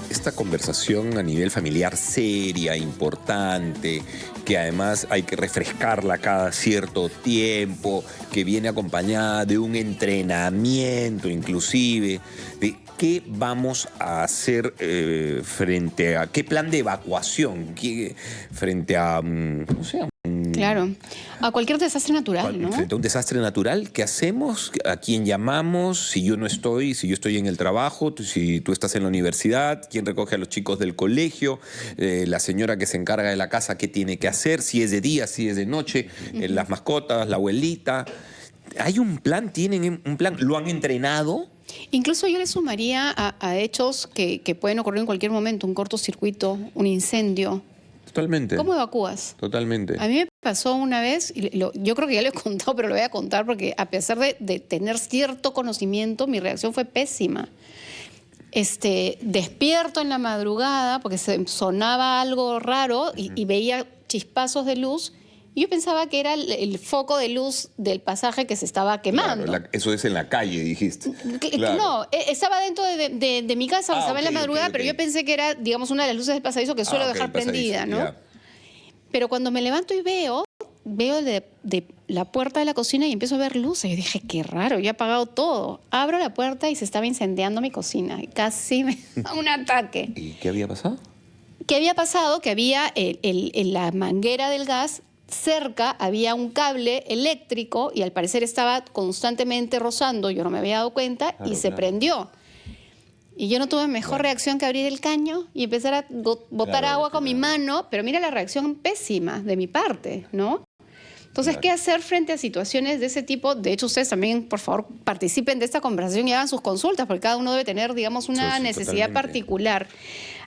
esta conversación a nivel familiar seria, importante, que además hay que refrescarla cada cierto tiempo, que viene acompañada de un entrenamiento inclusive, de qué vamos a hacer frente a, qué plan de evacuación, frente a, no sé, claro, a cualquier desastre natural, ¿no? frente a un desastre natural, ¿qué hacemos? ¿A quién llamamos? Si yo no estoy, si yo estoy en el trabajo, si tú estás en la universidad, ¿quién recoge a los chicos del colegio? La señora que se encarga de la casa, ¿qué tiene que hacer? Si es de día, si es de noche, las mascotas, la abuelita. ¿Hay un plan? ¿Tienen un plan? ¿Lo han entrenado? Incluso yo le sumaría a hechos que pueden ocurrir en cualquier momento, un cortocircuito, un incendio. Totalmente. ¿Cómo evacúas? Totalmente. A mí me pasó una vez, y yo creo que ya lo he contado, pero lo voy a contar porque a pesar de tener cierto conocimiento, mi reacción fue pésima. Despierto en la madrugada porque sonaba algo raro y veía chispazos de luz. Y yo pensaba que era el foco de luz del pasaje que se estaba quemando. Claro, eso es en la calle, dijiste. Claro. No, estaba dentro de mi casa, estaba en la madrugada, pero yo pensé que era, digamos, una de las luces del pasadizo que suelo dejar prendida, ¿no? Yeah. Pero cuando me levanto y veo de la puerta de la cocina y empiezo a ver luces. Yo dije, qué raro, yo he apagado todo. Abro la puerta y se estaba incendiando mi cocina. Y casi me da un ataque. ¿Y qué había pasado? ¿Qué había pasado? Que había en la manguera del gas, cerca había un cable eléctrico y al parecer estaba constantemente rozando, yo no me había dado cuenta, claro, y se prendió. Y yo no tuve mejor reacción que abrir el caño y empezar a botar agua con mi mano, pero mira la reacción pésima de mi parte, ¿no? Entonces, ¿qué hacer frente a situaciones de ese tipo? De hecho, ustedes también, por favor, participen de esta conversación y hagan sus consultas, porque cada uno debe tener, digamos, una necesidad particular.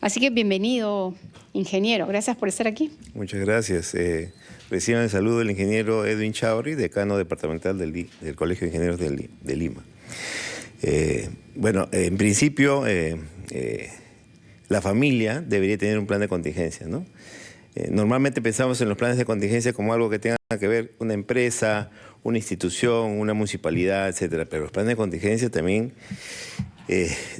Así que bienvenido, ingeniero. Gracias por estar aquí. Muchas gracias. Reciban el saludo del ingeniero Edwin Chauri, decano departamental del Colegio de Ingenieros de Lima. Bueno, en principio, la familia debería tener un plan de contingencia, ¿no? Normalmente pensamos en los planes de contingencia como algo que tenga que ver una empresa, una institución, una municipalidad, etcétera. Pero los planes de contingencia también,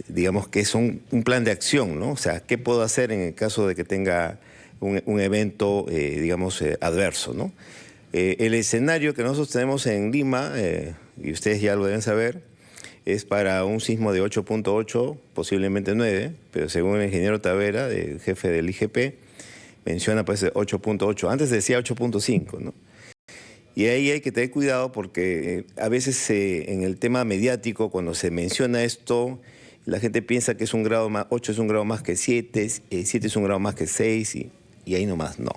digamos que son un plan de acción, ¿no? O sea, ¿qué puedo hacer en el caso de que tenga un evento, digamos, adverso, ¿no? El escenario que nosotros tenemos en Lima, y ustedes ya lo deben saber, es para un sismo de 8.8, posiblemente 9, pero según el ingeniero Tavera, el jefe del IGP, menciona pues 8.8. Antes decía 8.5, ¿no? Y ahí hay que tener cuidado porque a veces en el tema mediático, cuando se menciona esto, la gente piensa que es un grado más, 8 es un grado más que 7, 7 es un grado más que 6 y ahí nomás no.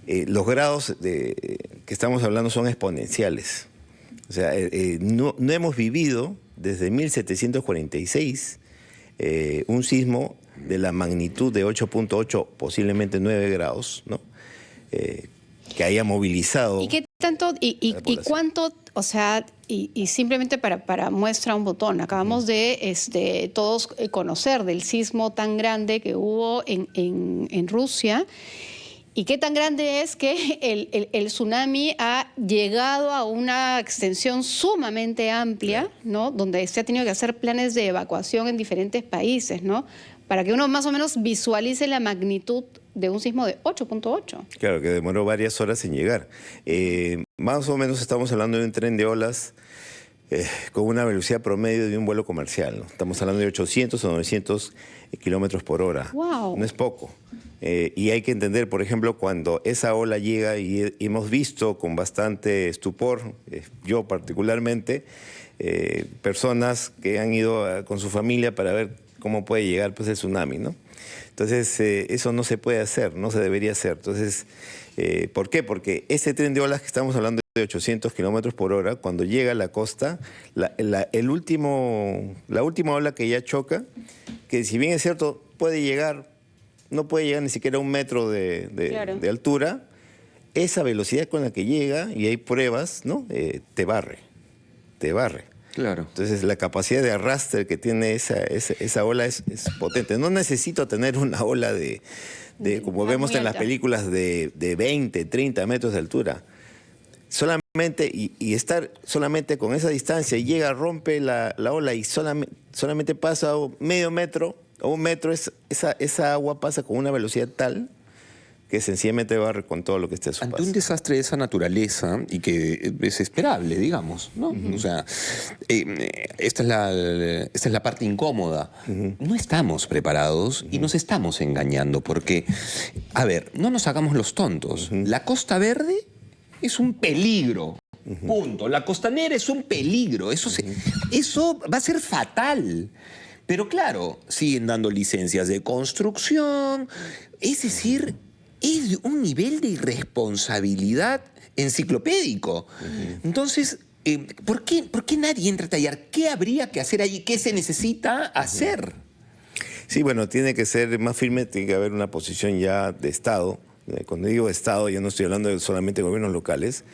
Los grados que estamos hablando son exponenciales. O sea, no hemos vivido desde 1746 un sismo de la magnitud de 8.8, posiblemente 9 grados, ¿no? Que haya movilizado. ¿Y qué tanto, y cuánto, o sea, y simplemente para muestra un botón, acabamos de todos conocer del sismo tan grande que hubo en Rusia, y qué tan grande es que el tsunami ha llegado a una extensión sumamente amplia, ¿no? Donde se ha tenido que hacer planes de evacuación en diferentes países, ¿no? Para que uno más o menos visualice la magnitud de un sismo de 8.8. Claro, que demoró varias horas en llegar. Más o menos estamos hablando de un tren de olas con una velocidad promedio de un vuelo comercial, ¿no? Estamos hablando de 800 o 900 kilómetros por hora. Wow. No es poco. Y hay que entender, por ejemplo, cuando esa ola llega, y hemos visto con bastante estupor, yo particularmente, personas que han ido con su familia para ver cómo puede llegar pues, el tsunami, ¿no? Entonces, eso no se puede hacer, no se debería hacer. Entonces, ¿por qué? Porque ese tren de olas que estamos hablando de 800 kilómetros por hora, cuando llega a la costa, la última ola que ya choca, que si bien es cierto, puede llegar, no puede llegar ni siquiera a 1 metro de altura, esa velocidad con la que llega, y hay pruebas, ¿no? Te barre. Claro. Entonces la capacidad de arrastre que tiene esa ola es potente. No necesito tener una ola como vemos en las películas, de 20, 30 metros de altura. Solamente, y estar solamente con esa distancia, llega, rompe la ola y solamente pasa medio metro 1 metro, esa agua pasa con una velocidad tal que sencillamente barre con todo lo que esté a su Ante paso. un desastre de esa naturaleza, y que es esperable, digamos, ¿no? O sea, esta es la parte incómoda. No estamos preparados y nos estamos engañando porque, a ver, no nos hagamos los tontos. La Costa Verde es un peligro. Punto. La costanera es un peligro. Eso va a ser fatal. Pero claro, siguen dando licencias de construcción. Es decir, es de un nivel de irresponsabilidad enciclopédico. Entonces, ¿por qué nadie entra a tallar? ¿Qué habría que hacer allí? ¿Qué se necesita hacer? Sí, bueno, tiene que ser más firme, tiene que haber una posición ya de Estado. Cuando digo Estado, yo no estoy hablando solamente de gobiernos locales,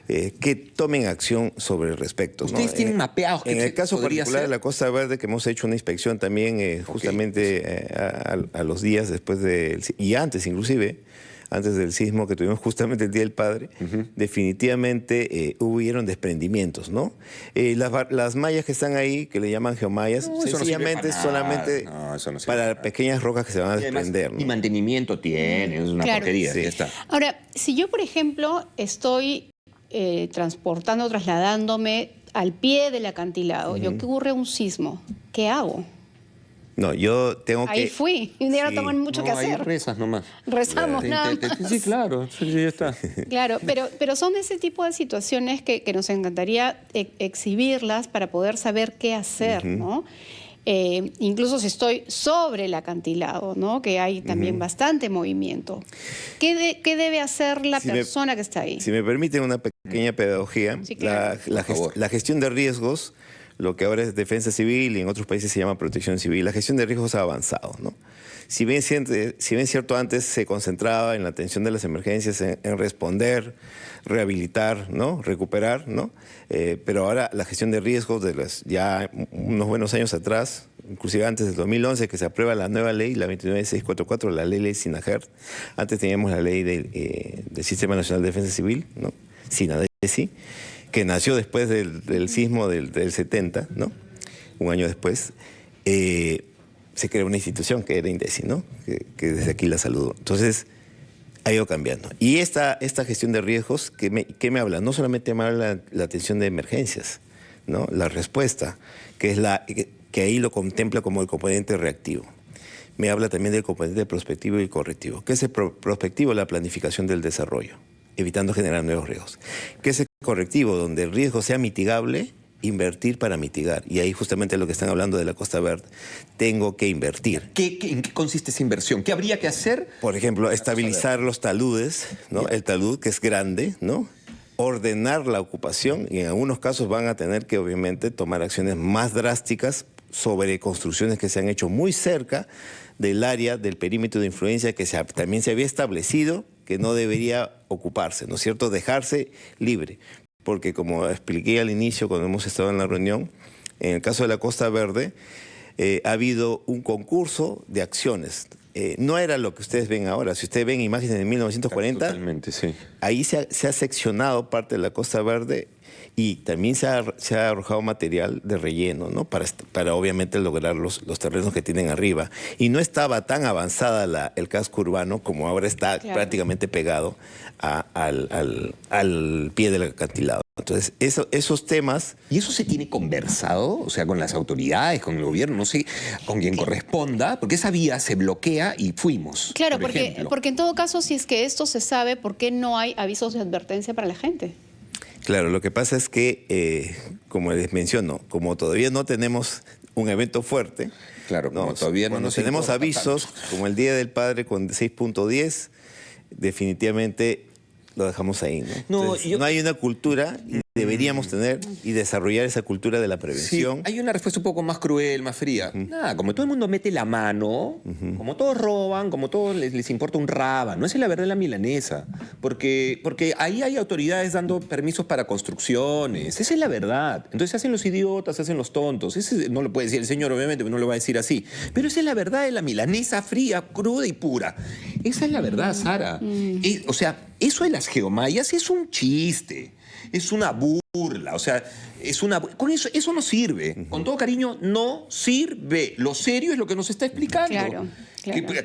que tomen acción sobre el respecto, ¿no? Ustedes tienen mapeados que en el caso podría particular ser. de la Costa Verde, que hemos hecho una inspección también justamente a los días después y antes inclusive, antes del sismo que tuvimos justamente el Día del Padre, definitivamente hubieron desprendimientos, ¿no? Las mallas que están ahí, que le llaman geomallas, No, eso no sencillamente sirve para solamente nada. No, eso no sirve para para pequeñas rocas que se van a Y además, desprender, ni ¿no? mantenimiento tiene, es una Claro. porquería. Sí. Ya está. Ahora, si yo, por ejemplo, estoy trasladándome al pie del acantilado y ocurre un sismo, ¿qué hago? No, yo tengo que... Ahí fui, y ya no Sí. tengo mucho que Ahí hacer. rezas nomás. Rezamos nada Sí, claro, sí, ya está. Claro, pero son ese tipo de situaciones que nos encantaría exhibirlas para poder saber qué hacer, ¿no? Incluso si estoy sobre el acantilado, ¿no? Que hay también bastante movimiento. ¿Qué debe hacer la persona que está ahí? Si me permiten una pequeña pedagogía, Sí, claro. Por favor. la gestión de riesgos, lo que ahora es defensa civil y en otros países se llama protección civil, la gestión de riesgos ha avanzado, ¿no? Si bien cierto antes se concentraba en la atención de las emergencias, en responder, rehabilitar, ¿no? Recuperar, ¿no? Pero ahora la gestión de riesgos ya unos buenos años atrás, inclusive antes del 2011, que se aprueba la nueva ley, la 29644, la ley SINAGER. Antes teníamos la ley del Sistema Nacional de Defensa Civil, ¿no? SINADECI, que nació después del sismo del 70, ¿no? Un año después. Se creó una institución que era INDECI, ¿no? Que desde aquí la saludo. Entonces, ha ido cambiando. Y esta gestión de riesgos, ¿qué me habla? No solamente me habla la atención de emergencias, ¿no? La respuesta, que ahí lo contempla como el componente reactivo. Me habla también del componente prospectivo y correctivo. ¿Qué es el prospectivo? La planificación del desarrollo, evitando generar nuevos riesgos. ¿Qué es el correctivo? Donde el riesgo sea mitigable, invertir para mitigar. Y ahí justamente lo que están hablando de la Costa Verde. Tengo que invertir. ¿En qué consiste esa inversión? ¿Qué habría que hacer? Por ejemplo, estabilizar los taludes, ¿no? El talud, que es grande, ¿no? Ordenar la ocupación, y en algunos casos van a tener que, obviamente, tomar acciones más drásticas sobre construcciones que se han hecho muy cerca del área, del perímetro de influencia que también se había establecido que no debería ocuparse, ¿no es cierto? Dejarse libre. Porque como expliqué al inicio cuando hemos estado en la reunión, en el caso de la Costa Verde, ha habido un concurso de acciones. No era lo que ustedes ven ahora. Si ustedes ven imágenes de 1940, Totalmente, sí. ahí se ha seccionado parte de la Costa Verde y también se ha arrojado material de relleno, ¿no? Para obviamente lograr los terrenos que tienen arriba. Y no estaba tan avanzada el casco urbano como ahora está, claro, prácticamente pegado al pie del acantilado. Entonces, esos temas... ¿Y eso se tiene conversado? O sea, con las autoridades, con el gobierno, no sé, con quien corresponda, porque esa vía se bloquea y fuimos. Claro, porque en todo caso, si es que esto se sabe, ¿por qué no hay avisos de advertencia para la gente? Claro, lo que pasa es que, como les menciono, como todavía no tenemos un evento fuerte, claro, como todavía no nos tenemos avisos, tanto, como el Día del Padre con 6.10, definitivamente lo dejamos ahí, ¿no? Entonces, no hay una cultura, y deberíamos tener y desarrollar esa cultura de la prevención. Sí, hay una respuesta un poco más cruel, más fría. Nada, como todo el mundo mete la mano, como todos roban, como todos les importa un rábano, esa es la verdad de la milanesa. Porque ahí hay autoridades dando permisos para construcciones, esa es la verdad. Entonces se hacen los idiotas, se hacen los tontos. Ese no lo puede decir el señor, obviamente, no lo va a decir así. Pero esa es la verdad de la milanesa fría, cruda y pura. Esa es la verdad, Sara. O sea, eso de las geomallas es un chiste. es una burla, o sea, con eso no sirve. Con todo cariño, no sirve. Lo serio es lo que nos está explicando. Claro.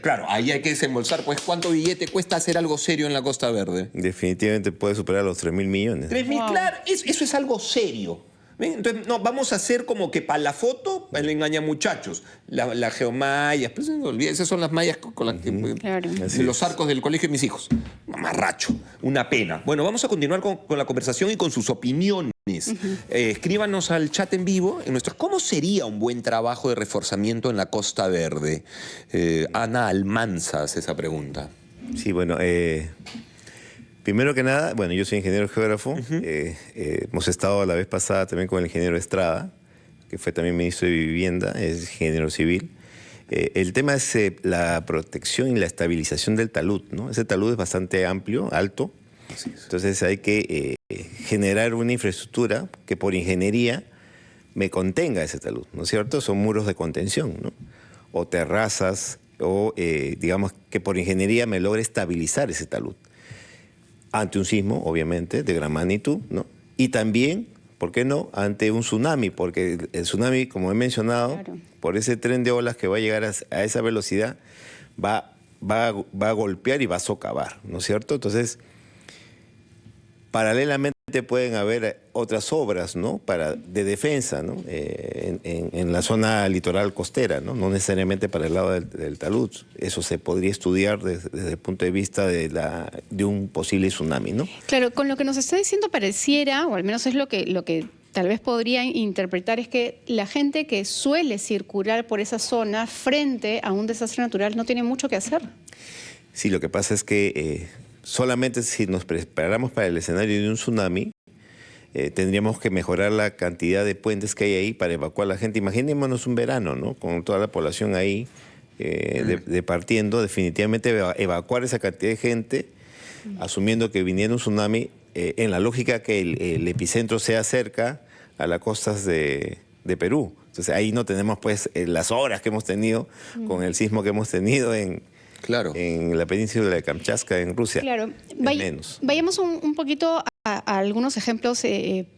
Claro, ahí hay que desembolsar, pues, ¿cuánto billete cuesta hacer algo serio en la Costa Verde? Definitivamente puede superar los 3.000 millones. 3.000, Wow. claro, eso es algo serio. ¿Ven? Entonces, no, vamos a hacer como que para la foto, el engaña muchachos, la geomallas, pues no olvides, esas son las mallas con las que Claro. Así los es. arcos del colegio de mis hijos. Mamarracho, una pena. Bueno, vamos a continuar con la conversación y con sus opiniones. Escríbanos al chat en vivo. ¿Cómo sería un buen trabajo de reforzamiento en la Costa Verde? Ana Almanza hace esa pregunta. Sí, bueno, primero que nada, bueno, yo soy ingeniero geógrafo. Hemos estado la vez pasada también con el ingeniero Estrada, que fue también ministro de Vivienda, es ingeniero civil. El tema es la protección y la estabilización del talud, ¿no? Ese talud es bastante amplio, alto. Entonces hay que generar una infraestructura que por ingeniería me contenga ese talud, ¿no es cierto? Son muros de contención, ¿no? O terrazas, o digamos que por ingeniería me logre estabilizar ese talud. Ante un sismo, obviamente, de gran magnitud, ¿no? Y también, ¿por qué no?, ante un tsunami, porque el tsunami, como he mencionado, Claro. por ese tren de olas que va a llegar a esa velocidad, va a golpear y va a socavar, ¿no es cierto? Entonces, paralelamente pueden haber otras obras, ¿no?, de defensa, ¿no?, en la zona litoral costera, ¿no?, no necesariamente para el lado del talud. Eso se podría estudiar desde el punto de vista de un posible tsunami, ¿no? Claro, con lo que nos está diciendo pareciera, o al menos es lo que tal vez podría interpretar, es que la gente que suele circular por esa zona frente a un desastre natural no tiene mucho que hacer. Sí, lo que pasa es que solamente si nos preparamos para el escenario de un tsunami, tendríamos que mejorar la cantidad de puentes que hay ahí para evacuar a la gente. Imaginémonos un verano, ¿no?, con toda la población ahí partiendo, definitivamente evacuar esa cantidad de gente, asumiendo que viniera un tsunami, en la lógica que el epicentro sea cerca a las costas de Perú. Entonces ahí no tenemos pues las horas que hemos tenido con el sismo que hemos tenido en la península de Kamchatka, en Rusia. Claro, menos. vayamos un poquito a algunos ejemplos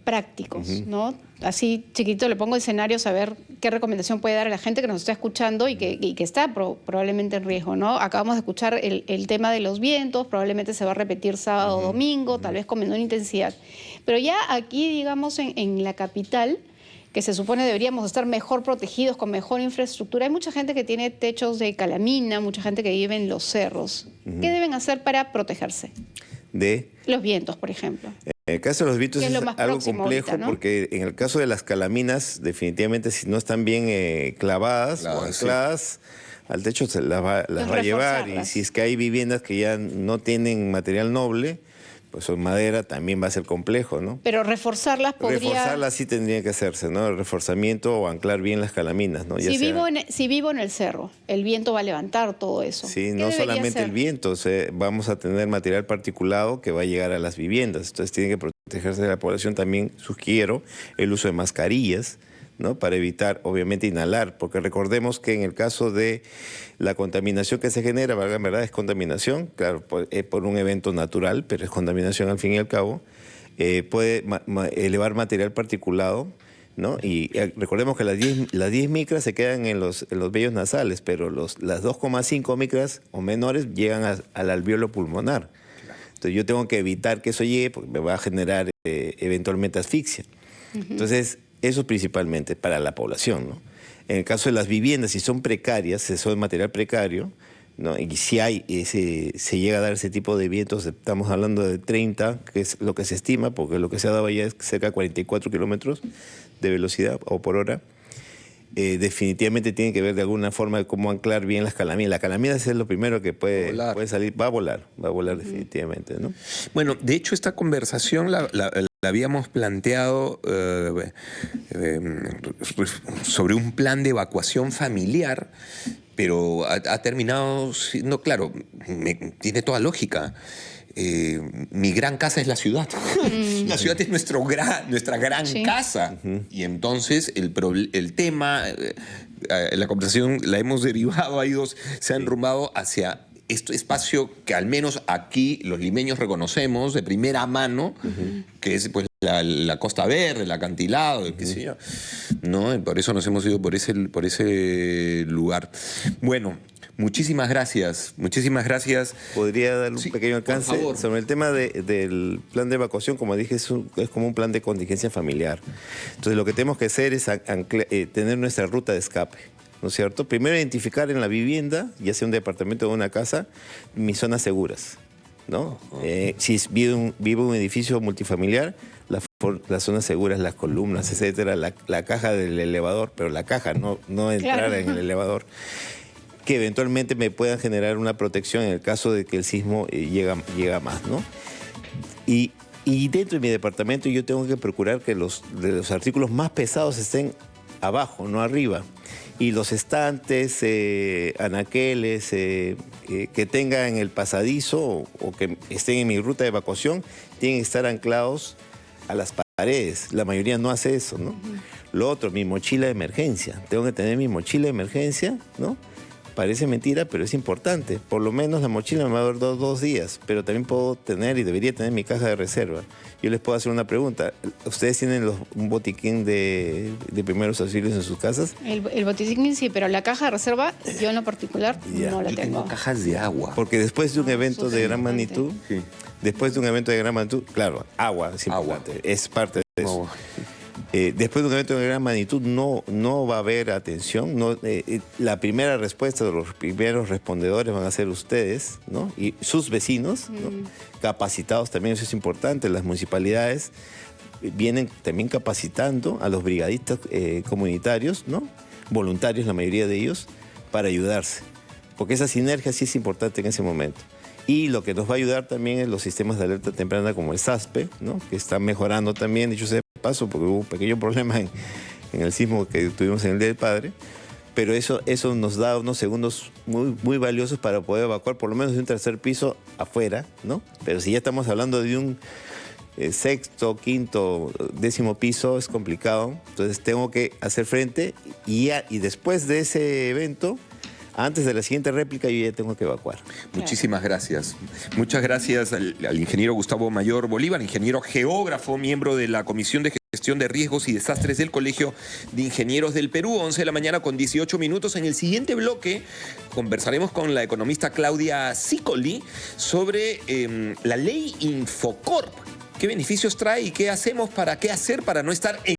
prácticos, ¿no? Así chiquito le pongo escenarios a ver qué recomendación puede dar a la gente que nos está escuchando y que está probablemente en riesgo, ¿no? Acabamos de escuchar el tema de los vientos, probablemente se va a repetir sábado o domingo, tal vez con menor intensidad. Pero ya aquí, digamos, en la capital, que se supone deberíamos estar mejor protegidos, con mejor infraestructura. Hay mucha gente que tiene techos de calamina, mucha gente que vive en los cerros. ¿Qué deben hacer para protegerse? De los vientos, por ejemplo. En el caso de los vientos Que es es lo más algo próximo complejo ahorita, ¿no? porque en el caso de las calaminas, definitivamente si no están bien clavadas Claro, o ancladas al techo, se las va a llevar. Y reforzarlas. si es que hay viviendas que ya no tienen material noble, pues en madera también va a ser complejo, ¿no? Pero reforzarlas podría... Reforzarlas sí tendría que hacerse, ¿no? El reforzamiento o anclar bien las calaminas, ¿no? Ya Si sea- vivo en el cerro, el viento va a levantar todo eso. Sí, ¿Qué no debería solamente hacer? el viento, o sea, vamos a tener material particulado que va a llegar a las viviendas. Entonces tiene que protegerse de la población. También sugiero el uso de mascarillas, ¿no?, para evitar, obviamente, inhalar, porque recordemos que en el caso de la contaminación que se genera, en verdad es contaminación, claro, por un evento natural, pero es contaminación al fin y al cabo, puede elevar material particulado, ¿no? Y recordemos que las 10 micras se quedan en los vellos nasales, pero las 2,5 micras o menores llegan al alvéolo pulmonar. Entonces yo tengo que evitar que eso llegue porque me va a generar eventualmente asfixia. Entonces, eso principalmente para la población, ¿no? En el caso de las viviendas, si son precarias, si son material precario, ¿no?, y si se llega a dar ese tipo de vientos, estamos hablando de 30, que es lo que se estima, porque lo que se ha dado ya es cerca de 44 kilómetros de velocidad o por hora, definitivamente tiene que ver de alguna forma de cómo anclar bien las calaminas. La calamina es lo primero que puede salir, va a volar definitivamente, ¿no? Bueno, de hecho esta conversación la habíamos planteado sobre un plan de evacuación familiar, pero ha terminado siendo, claro, tiene toda lógica. Mi gran casa es la ciudad. La ciudad es nuestra gran casa. Y entonces el tema, la conversación la hemos derivado, se ha enrumbado hacia este espacio que al menos aquí los limeños reconocemos de primera mano, que es pues la Costa Verde, el acantilado, qué sé yo, ¿no? Y por eso nos hemos ido por ese lugar. Bueno, muchísimas gracias, muchísimas gracias. Podría dar un pequeño por alcance favor. sobre el tema del plan de evacuación. Como dije, es como un plan de contingencia familiar. Entonces, lo que tenemos que hacer es tener nuestra ruta de escape, ¿no es cierto? Primero, identificar en la vivienda, ya sea un departamento o una casa, mis zonas seguras, ¿no? Si vivo en un edificio multifamiliar, las zonas seguras, las columnas, etcétera, la caja del elevador, pero la caja, no entrar Claro. en el elevador, que eventualmente me puedan generar una protección en el caso de que el sismo llega más, ¿no? Y dentro de mi departamento yo tengo que procurar que los artículos más pesados estén abajo, no arriba. Y los estantes, anaqueles que tengan el pasadizo o que estén en mi ruta de evacuación, tienen que estar anclados a las paredes. La mayoría no hace eso, ¿no? Lo otro, mi mochila de emergencia. Tengo que tener mi mochila de emergencia, ¿no? Parece mentira, pero es importante. Por lo menos la mochila me va a durar 2 días, pero también puedo tener y debería tener mi caja de reserva. Yo les puedo hacer una pregunta. ¿Ustedes tienen un botiquín de primeros auxilios en sus casas? El botiquín sí, pero la caja de reserva, yo en lo particular, Ya. no la Yo tengo. tengo cajas de agua. Porque después de un No, evento de gran superimportante. magnitud, Sí. después de un evento de gran magnitud, claro, agua es Agua. importante, es parte de eso. Agua. Después de un evento de gran magnitud no va a haber atención. La primera respuesta de los primeros respondedores van a ser ustedes, ¿no? Y sus vecinos, ¿no? Capacitados también, eso es importante. Las municipalidades vienen también capacitando a los brigadistas comunitarios, ¿no? Voluntarios, la mayoría de ellos, para ayudarse. Porque esa sinergia sí es importante en ese momento. Y lo que nos va a ayudar también es los sistemas de alerta temprana como el SASPE, ¿no? Que están mejorando también, dicho sea de paso, porque hubo un pequeño problema en el sismo que tuvimos en el Día del Padre. Pero eso nos da unos segundos muy valiosos para poder evacuar por lo menos de un tercer piso afuera, ¿no? Pero si ya estamos hablando de un sexto, quinto, 10º piso, es complicado. Entonces tengo que hacer frente y después de ese evento, antes de la siguiente réplica, yo ya tengo que evacuar. Muchísimas gracias. Muchas gracias al ingeniero Gustavo Mayor Bolívar, ingeniero geógrafo, miembro de la Comisión de Gestión de Riesgos y Desastres del Colegio de Ingenieros del Perú. 11 de la mañana con 18 minutos. En el siguiente bloque conversaremos con la economista Claudia Sicoli sobre la ley Infocorp. ¿Qué beneficios trae y qué hacer para no estar en